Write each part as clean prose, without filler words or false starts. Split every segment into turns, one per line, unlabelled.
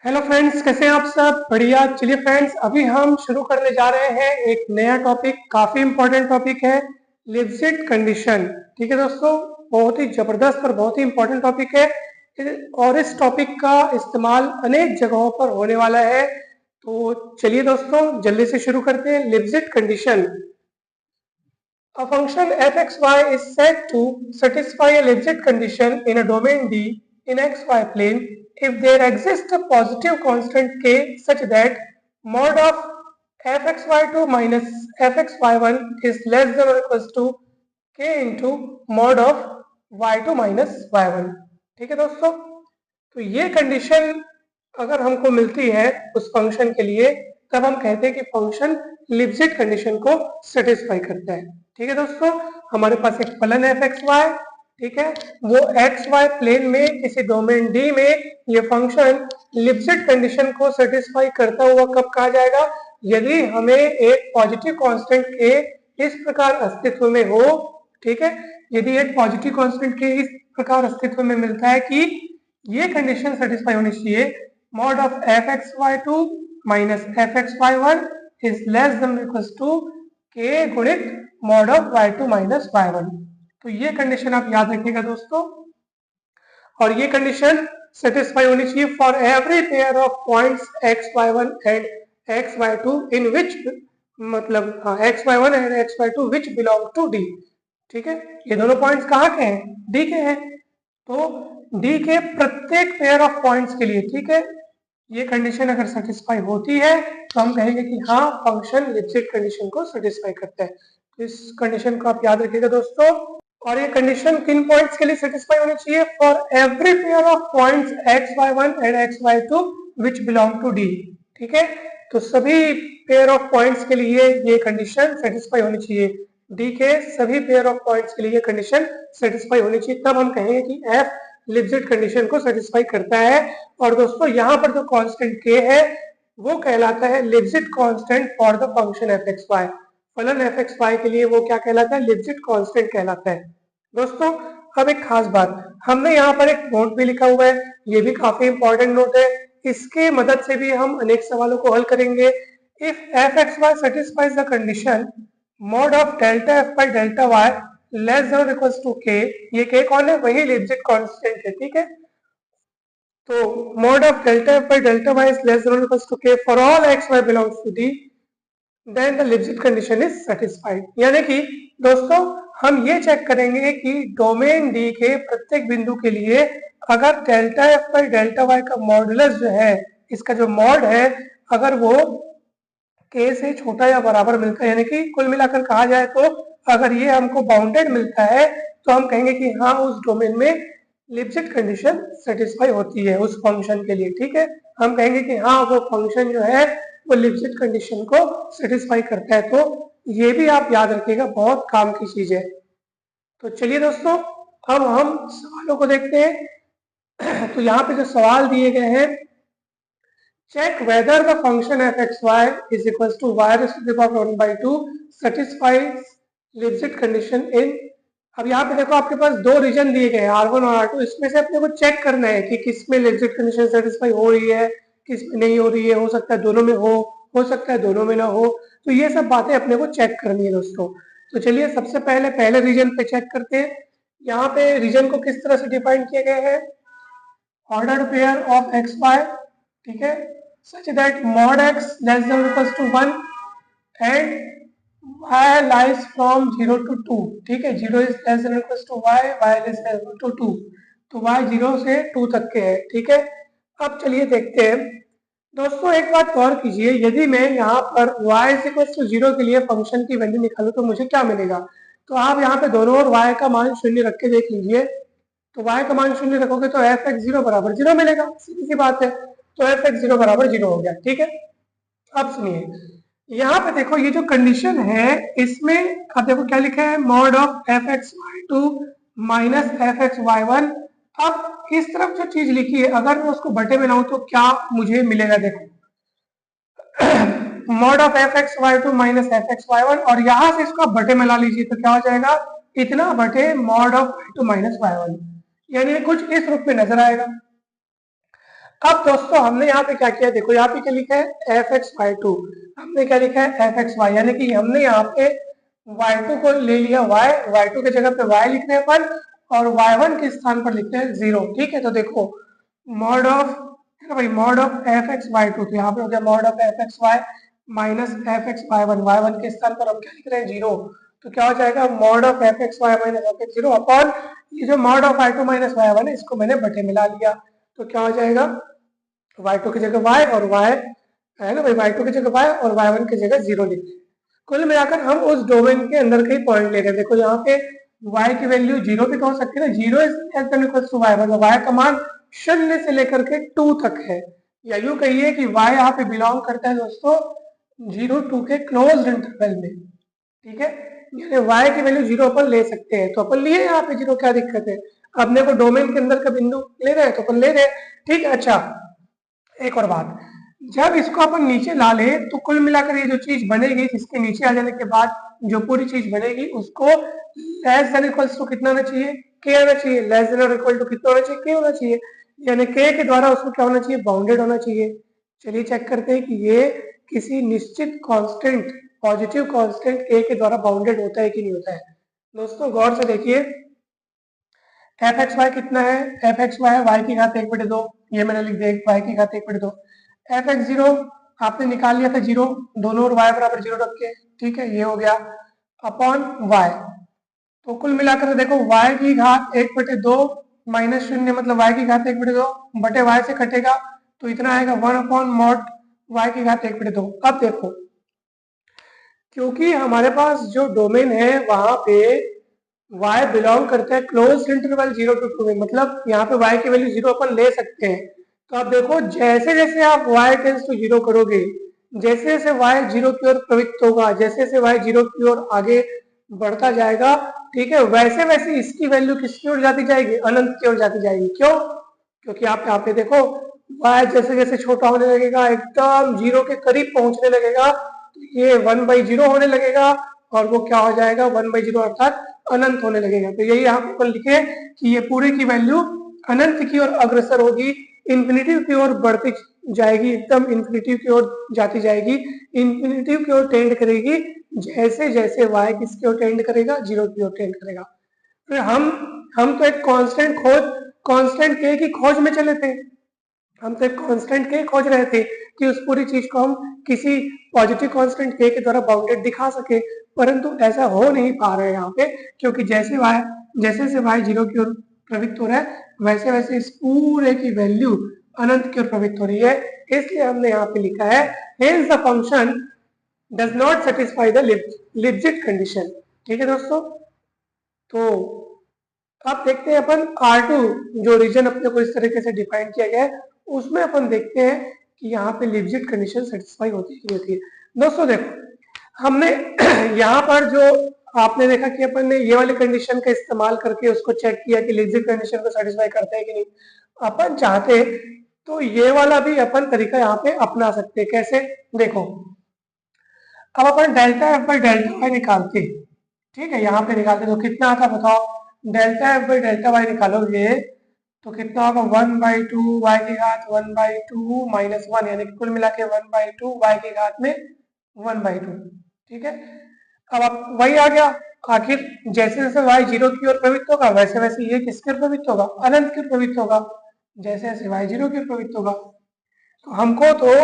Hello friends, कैसे हैं आप सब? बढ़िया। चलिए फ्रेंड्स, अभी हम शुरू करने जा रहे हैं एक नया टॉपिक। काफी इंपॉर्टेंट टॉपिक है, लिप्सिट कंडीशन। ठीक है दोस्तों, बहुत ही जबरदस्त और बहुत ही इंपॉर्टेंट टॉपिक है और इस टॉपिक का इस्तेमाल अनेक जगहों पर होने वाला है। तो चलिए दोस्तों, जल्दी से शुरू करते हैं। लिप्सिट condition. A function f(x,y) is said to satisfy a Lipschitz condition in a domain D in xy plane if there exists a positive constant k such that mod of fxy2 minus fxy1 is less than or equals to k into mod of y2 minus y1। ठीक है दोस्तों, तो ये condition अगर हमको मिलती है उस फंक्शन के लिए, तब हम कहते हैं कि फंक्शन लिप्सिट कंडीशन को सेटिस्फाई करता है। ठीक है दोस्तों, हमारे पास एक फलन है fxy। ठीक है, वो xy प्लेन में किसी डोमेन डी में ये फंक्शन लिप्सिट कंडीशन को सेटिस्फाई करता हुआ कब कहा जाएगा? यदि हमें एक पॉजिटिव कांस्टेंट के इस प्रकार अस्तित्व में हो। ठीक है, यदि एक पॉजिटिव कांस्टेंट के इस प्रकार अस्तित्व में मिलता है कि ये कंडीशन सेटिस्फाई होनी चाहिए, mod of fxy2 minus fxy1 is less than or equals to k गुणित mod of y2 minus y1। तो ये कंडीशन आप याद रखिएगा दोस्तों, और ये कंडीशन सेटिस्फाई होनी चाहिए for every pair of points xy1 and xy2 in which, मतलब xy1 and xy2 which belong to d। ठीक है, ये दोनों पॉइंट्स कहाँ के हैं? d के हैं। तो डी के प्रत्येक पेयर ऑफ पॉइंट्स के लिए, ठीक है, ये कंडीशन अगर सेटिस्फाई होती है तो हम कहेंगे कि हाँ, फंक्शन लिप्सिट कंडीशन को सेटिस्फाई करता है। तो इस कंडीशन को आप याद रखिएगा दोस्तों। और ये कंडीशन किन पॉइंट्स के लिए सेटिस्फाई होनी चाहिए? For every pair of points xy1 and xy2 which belong to D. ठीक है, तो सभी पेयर ऑफ पॉइंट्स के लिए ये कंडीशन सेटिस्फाई होनी चाहिए। डी के सभी पेयर ऑफ पॉइंट्स के लिए ये कंडीशन सेटिस्फाई होनी चाहिए, तब हम कहेंगे कि एफ लिप्सिट कंडीशन को सेटिस्फाई करता है। और दोस्तों, यहाँ पर जो कांस्टेंट k है वो कहलाता है Lipschitz constant for the function fxy। फलन fxy के लिए वो क्या कहलाता है? लिप्सिट कांस्टेंट कहलाता है। दोस्तों, अब एक खास बात, हमने यहाँ पर एक नोट भी लिखा हुआ है, ये भी काफी इंपॉर्टेंट नोट है। इसके मदद से भी हम अनेक सवालों को हल करेंगे। If fxy satisfies the condition mod of delta f by delta y less than equals to k, ये k कौन है? वही लिप्सिट कांस्टेंट है। ठीक है, तो mod of delta f by delta y is less than equals to k for all x y belongs to d, then the Lipschitz condition is satisfied। यानी कि दोस्तों, हम ये चेक करेंगे कि डोमेन डी के प्रत्येक बिंदु के लिए अगर delta F by delta Y का मॉडुलस जो है, इसका जो मॉड है, अगर वो k से छोटा या बराबर मिलता है, यानी कि कुल मिलाकर कहा जाए तो अगर ये हमको बाउंडेड मिलता है तो हम कहेंगे कि हाँ, उस डोमेन में लिप्सिट कंडीशन सेटिस्फाई होती है उस फंक्शन के लिए। ठीक है, हम कहेंगे कि हाँ, वो फंक्शन जो है वो लिप्सिट कंडीशन को सेटिस्फाई करता है। तो ये भी आप याद रखिएगा, बहुत काम की चीज है। तो चलिए दोस्तों, अब हम सवालों को देखते हैं। तो यहाँ पे जो सवाल दिए गए हैं, check whether the function fxy is equals to y raised to the power 1 by 2 satisfies Lipschitz condition in। अब यहाँ पे देखो, आपके पास दो रीजन दिए गए हैं R1 और R2, इसमें से अपने को चेक करना है कि किस में Lipschitz कंडीशन सेटिस्फाई हो रही है, किस में नहीं हो रही है। हो सकता है दोनों में हो सकता है दोनों में ना हो। तो ये सब बातें अपने को चेक करनी है दोस्तों। तो चलिए सबसे पहले रीजन पे चेक करते हैं। यहाँ पे रीजन को किस तरह से डिफाइन किया गया है? Ordered pair of X Y, ठीक है, such that mod x less than or equals to 1 and y lies from 0 to 2। ठीक है, 0 is less than or equals to y, y is less than to 2, तो y 0 से 2 तक के है। ठीक है, अब चलिए देखते हैं दोस्तों। एक बात गौर कीजिए, यदि मैं यहाँ पर y is equals to 0 के लिए फंक्शन की वैल्यू निकालूं तो मुझे क्या मिलेगा? तो आप यहाँ पे दोनों ओर y का मान शून्य रख के देख लीजिए। तो y का मान शून्य रखोगे तो एफ एक्स 0 बराबर 0 मिलेगा, सीधी सी बात है। तो एफ एक्स 0 बराबर 0 हो गया। ठीक है, अब सुनिए, यहाँ पे देखो, ये जो कंडीशन है इसमें अब देखो क्या लिखा है, mod of F X Y two minus F X Y one. अब इस तरफ जो चीज लिखी है, अगर मैं उसको बटे में लाऊं तो क्या मुझे मिलेगा? देखो, mod of F X Y two minus F X Y one, और यहां से इसको बटे में ला लीजिए तो क्या हो जाएगा? इतना बटे mod of Y two minus Y one, यानी कुछ इस रूप में नजर आएगा। अब दोस्तों हमने यहाँ पे क्या किया, देखो यहाँ पे क्या लिखा है एफ एक्स वाई टू, हमने क्या लिखा है एफ एक्स वाई, यानी कि हमने यहाँ पे y2 को ले लिया y2 की जगह पे y लिख रहे हैं अपन, और y1 के स्थान पर लिखते हैं 0। ठीक है, तो देखो मॉड ऑफ भाई mod of F X Y two, तो यहाँ पे हो गया mod of F X Y minus F X Y one के स्थान पर हम क्या लिख रहे हैं 0। तो क्या हो जाएगा mod of F X Y minus F X 0 upon ये जो mod of y2 minus y1 है इसको मैंने बटे मिला लिया, तो क्या हो जाएगा y2 की जगह y और y है ना भाई, y2 की जगह y और y1 की जगह 0 लिख दें। कुल मिलाकर हम उस डोमेन के अंदर के ही पॉइंट ले रहे हैं। देखो यहाँ पे y की वैल्यू 0 भी तो हो सकती है ना, 0 इज इक्वल टू y, मतलब y का मान 0 से लेकर के 2 तक है, या यूं कहिए कि y यहाँ पे बिलोंग करता है दोस्तों 0 2 के क्लोज इंटरवल में। ठीक है, यानी y की वैल्यू 0 अपन ले सकते हैं, तो अपन लिए यहाँ पे 0, क्या दिक्कत है, अपने को डोमेन के अंदर का बिंदु ले रहे हैं तो अपन ले रहे हैं। ठीक है, अच्छा एक और बात, जब इसको अपन नीचे ला ले तो कुल मिलाकर ये जो चीज बनेगी, इसके नीचे आ जाने के बाद जो पूरी चीज बनेगी उसको लेस देन इक्वल्स टू कितना होना चाहिए, के होना चाहिए, लेस देन और इक्वल टू कितना होना चाहिए, के होना चाहिए, यानी के के द्वारा उसको क्या होना चाहिए, बाउंडेड होना चाहिए। चलिए चेक करते हैं कि ये किसी निश्चित कांस्टेंट पॉजिटिव कांस्टेंट के के द्वारा बाउंडेड होता है कि नहीं होता है। दोस्तों गौर से देखिए एफ एक्स वाई कितना है, एफ एक्स वाई है वाई की घात 1/2, ये मैंने लिख दिया वाई की घात 1/2, एफ एक्स 0 आपने निकाल लिया था 0, दोनों और y बराबर 0 रख के, ठीक है ये हो गया अपॉन y। तो कुल मिलाकर देखो y की घात 1/2 माइनस 0 मतलब y की घात 1/2 बटे y से कटेगा तो इतना आएगा 1 अपॉन मॉड y की घात 1/2। अब देखो क्योंकि हमारे पास जो डोमेन है वहां पे y बिलोंग करता है क्लोज इंटरवल 0 to 2 में, मतलब यहाँ पे y की वैल्यू 0 अपन ले सकते हैं। तो आप देखो जैसे जैसे आप y टेंस टू 0 करोगे, जैसे जैसे y 0 की ओर प्रवृत्त होगा, जैसे जैसे y 0 की ओर आगे बढ़ता जाएगा, ठीक है, वैसे वैसे इसकी वैल्यू किसकी ओर जाती जाएगी, अनंत की ओर जाती जाएगी। क्यों, क्योंकि आप यहाँ पे देखो y जैसे जैसे छोटा होने लगेगा, एकदम 0 के करीब पहुंचने लगेगा, तो ये 1/0 होने लगेगा और वो क्या हो जाएगा 1/0 अर्थात अनंत होने लगेगा। तो यही यहाँ पर लिखे कि ये पूरे की वैल्यू अनंत की ओर अग्रसर होगी, इन्फिनिटिव की ओर बढ़ती जाएगी, एकदम इन्फिनिटिव की ओर जाती जाएगी, इन्फिनिटिव की ओर टेंड करेगी, जैसे जैसे y किसकी ओर टेंड करेगा, 0 की ओर टेंड करेगा। फिर हम तो एक कांस्टेंट k की खोज में चले थे, हम तो एक कांस्टेंट k खोज रहे थे कि उस पूरी चीज को हम किसी पॉजिटिव कांस्टेंट k के द्वारा बाउंडेड दिखा सके, परंतु ऐसा हो नहीं पा रहा है यहाँ पे, क्योंकि जैसे जैसे y 0 की ओर प्रवृत्त हो रहा है वैसे वैसे इस पूरे की वैल्यू अनंत की ओर प्रवृत्त हो रही है, इसलिए हमने यहाँ पे लिखा है hence the function does not satisfy the Lipschitz condition। ठीक है दोस्तों, तो अब देखते हैं अपन R2 जो रीजन अपने को इस तरीके से डिफाइन किया गया है उसमें अपन देखते हैं कि यहाँ पे लिप्जिट कंडीशन सेटिस्फाई होती है कि नहीं होती है। दोस्तों देखो हमने यहाँ पर जो आपने देखा कि अपन ने ये वाली कंडीशन का इस्तेमाल करके उसको चेक किया कि लिप्जिट कंडीशन को सेटिस्फाई करता है कि नहीं। अपन चाहते तो ये वाला भी अपन तरीका यहाँ पे अपना सकते हैं। कैसे, देखो अब अपन delta F by delta Y निकालते, ठीक है यहाँ पे निकालते तो कितना आता बताओ, delta F by delta Y निकालोगे तो कितना होगा 1/2 y की घात 1/2 माइनस 1, यानी कि कुल मिला के 1/2 y की घात में 1/2। ठीक है, अब आप वही आ गया, आखिर जैसे जैसे y 0 की ओर प्रवृत्त होगा वैसे वैसे ये किसके ओर प्रवृत्त होगा, अनंत की ओर प्रवृत्त होगा, जैसे जैसे y 0 की ओर प्रवृत्त होगा। तो हमको तो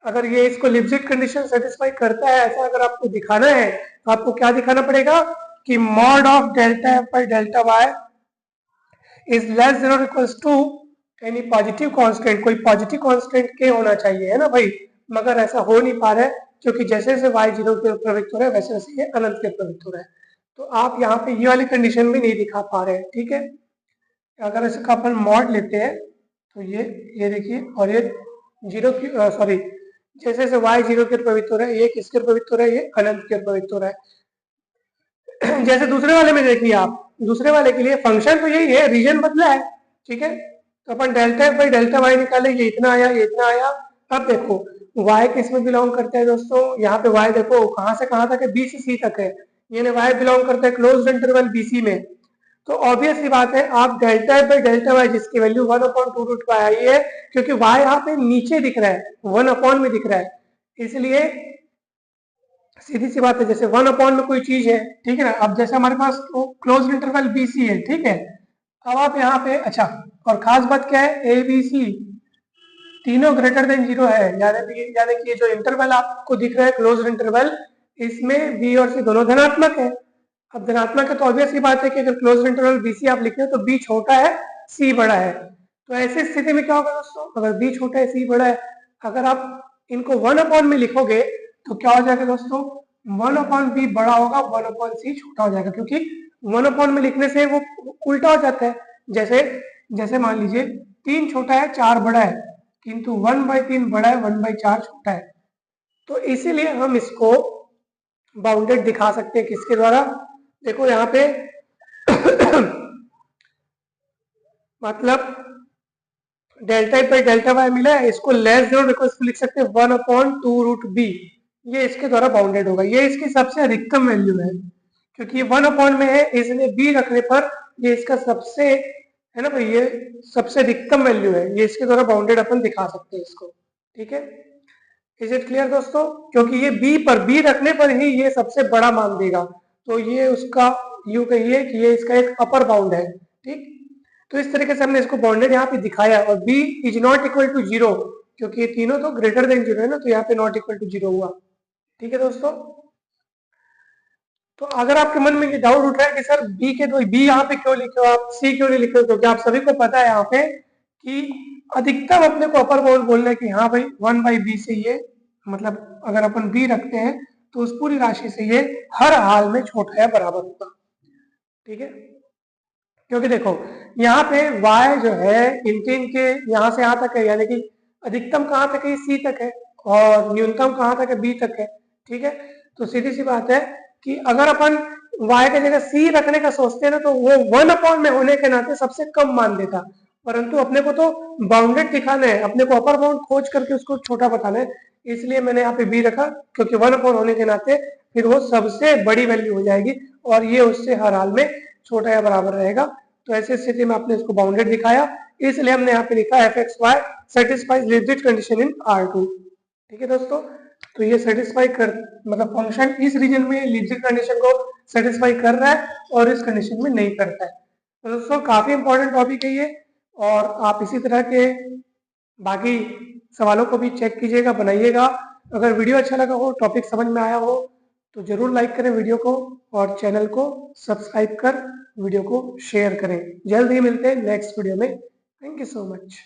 अगर ये इसको लिप्जिट कंडीशन सेटिस्फाई करता है ऐसा अगर आपको दिखाना है तो आपको क्या दिखाना पड़ेगा कि mod of delta F by delta Y is less than और equals to any positive constant, कोई पॉजिटिव कांस्टेंट के होना चाहिए, है ना भाई, मगर ऐसा हो नहीं पा रहा है क्योंकि जैसे जैसे y 0 की ओर प्रवृत्त हो रहा है वैसे वैसे ये अनंत की ओर प्रवृत्त हो रहा है। तो आप यहाँ पे ये वाली कंडीशन भी नहीं दिखा पा रहे हैं। ठीक है, अगर इसका अपन मॉड लेते हैं तो ये देखिए, और ये 0 की सॉरी जैसे जैसे y 0 की ओर प्रवृत्त हो रहा है ये किसके ओर प्रवृत्त हो रहा है, ये अनंत की ओर प्रवृत्त हो रहा है। जैसे दूसरे वाले में देखिए आप, दूसरे वाले के लिए फंक्शन तो यही है, रीजन बदला है। ठीक है, तो अपन delta F by delta Y निकाले, ये इतना आया ये इतना आया। अब देखो y किस में बिलोंग करता है दोस्तों, यहाँ पे y देखो कहाँ से कहाँ तक है, बी से सी तक है, यानी y बिलोंग करता है क्लोज्ड इंटरवल बीसी में। तो ऑब्वियस सी बात है आप डेल्टा बाई डेल्टा वाई जिसकी वैल्यू 1/2 आई है, क्योंकि y यहाँ पे नीचे दिख रहा है, 1 में दिख रहा है, इसलिए सीधी सी बात है, जैसे 1 में कोई चीज है, ठीक है ना। अब जैसे हमारे पास क्लोज इंटरवल BC है, ठीक है। अब आप यहाँ पे अच्छा, और खास बात क्या है, ABC तीनों ग्रेटर देन 0 है, यानी कि जो इंटरवल आपको दिख रहा है क्लोज इंटरवल, इसमें B और C दोनों धनात्मक है। अब धनात्मक है तो ऑब्वियस सी बात है कि अगर क्लोज इंटरवल BC आप लिख रहे हो तो B छोटा है C बड़ा है। तो ऐसी स्थिति में क्या होगा दोस्तों, अगर B छोटा है C बड़ा है, अगर आप इनको 1 में लिखोगे तो क्या हो जाएगा दोस्तों, 1/B बड़ा होगा, 1/C छोटा हो जाएगा, क्योंकि 1 में लिखने से वो उल्टा हो जाता है। जैसे जैसे मान लीजिए 3 छोटा है 4 बड़ा है, किंतु 1/3 बड़ा है 1/4 छोटा है। तो इसीलिए हम इसको बाउंडेड दिखा सकते हैं किसके द्वारा, देखो यहाँ पे मतलब डेल्टा बाई डेल्टा वाई मिला है, इसको लेस देन देखो इसको लिख सकते हैं 1/2√b, ये इसके द्वारा बाउंडेड होगा, ये इसकी सबसे अधिकतम वैल्यू है, क्योंकि ये 1 में है इसलिए b रखने पर ये इसका सबसे है ना भाई, ये सबसे अधिकतम वैल्यू है, ये इसके द्वारा बाउंडेड अपन दिखा सकते हैं इसको, ठीक है। इज इट क्लियर दोस्तों, क्योंकि ये b रखने पर ही ये सबसे बड़ा मान देगा, तो ये उसका यूं कहिए कि ये इसका एक अपर बाउंड है, ठीक। तो इस तरीके से हमने इसको बाउंडेड यहाँ पे दिखाया, और b is not equal to 0, क्योंकि ये तीनों तो ग्रेटर देन 0 है ना, तो यहाँ पे नॉट इक्वल टू 0 हुआ, ठीक है दोस्तों। तो अगर आपके मन में ये डाउट उठ रहा है कि सर b यहाँ पे क्यों लिखे हो आप, c क्यों नहीं लिखे हो, क्योंकि आप सभी को पता है यहाँ पे कि अधिकतम अपने को अपर बाउंड बोलना है कि हाँ भाई 1/b से ये, मतलब अगर अपन b रखते हैं तो उस पूरी राशि से ये हर हाल में छोटा या बराबर होगा, ठीक है। क्योंकि देखो यहाँ पे y जो है इनके यहाँ से यहाँ तक है, यानी कि अधिकतम कहाँ तक है, c तक है, और न्यूनतम कहाँ तक है, b तक है, ठीक है। तो सीधी सी बात है कि अगर अपन y के जगह c रखने का सोचते हैं ना, तो वो 1 में होने के नाते सबसे कम मान देता, परंतु अपने को तो बाउंडेड दिखाना है, अपने को अपर बाउंड खोज करके उसको छोटा बताना है, इसलिए मैंने यहाँ पे b रखा, क्योंकि 1 होने के नाते फिर वो सबसे बड़ी वैल्यू हो जाएगी, और ये उससे हर हाल में छोटा या बराबर रहेगा। तो ऐसी स्थिति में आपने इसको बाउंडेड दिखाया, इसलिए हमने यहाँ पे लिखा fxy satisfies limited condition in R2, ठीक है दोस्तों। तो ये सेटिस्फाई कर, मतलब फंक्शन इस रीजन में लिमिटेड कंडीशन को सेटिस्फाई कर रहा है और इस कंडीशन में नहीं करता है। तो दोस्तों काफी इंपॉर्टेंट टॉपिक है ये, और आप इसी तरह के बाकी सवालों को भी चेक कीजिएगा, बनाइएगा। अगर वीडियो अच्छा लगा हो, टॉपिक समझ में आया हो, तो जरूर लाइक करें वीडियो को, और चैनल को सब्सक्राइब कर वीडियो को शेयर करें। जल्द ही मिलते हैं नेक्स्ट वीडियो में। Thank you so much.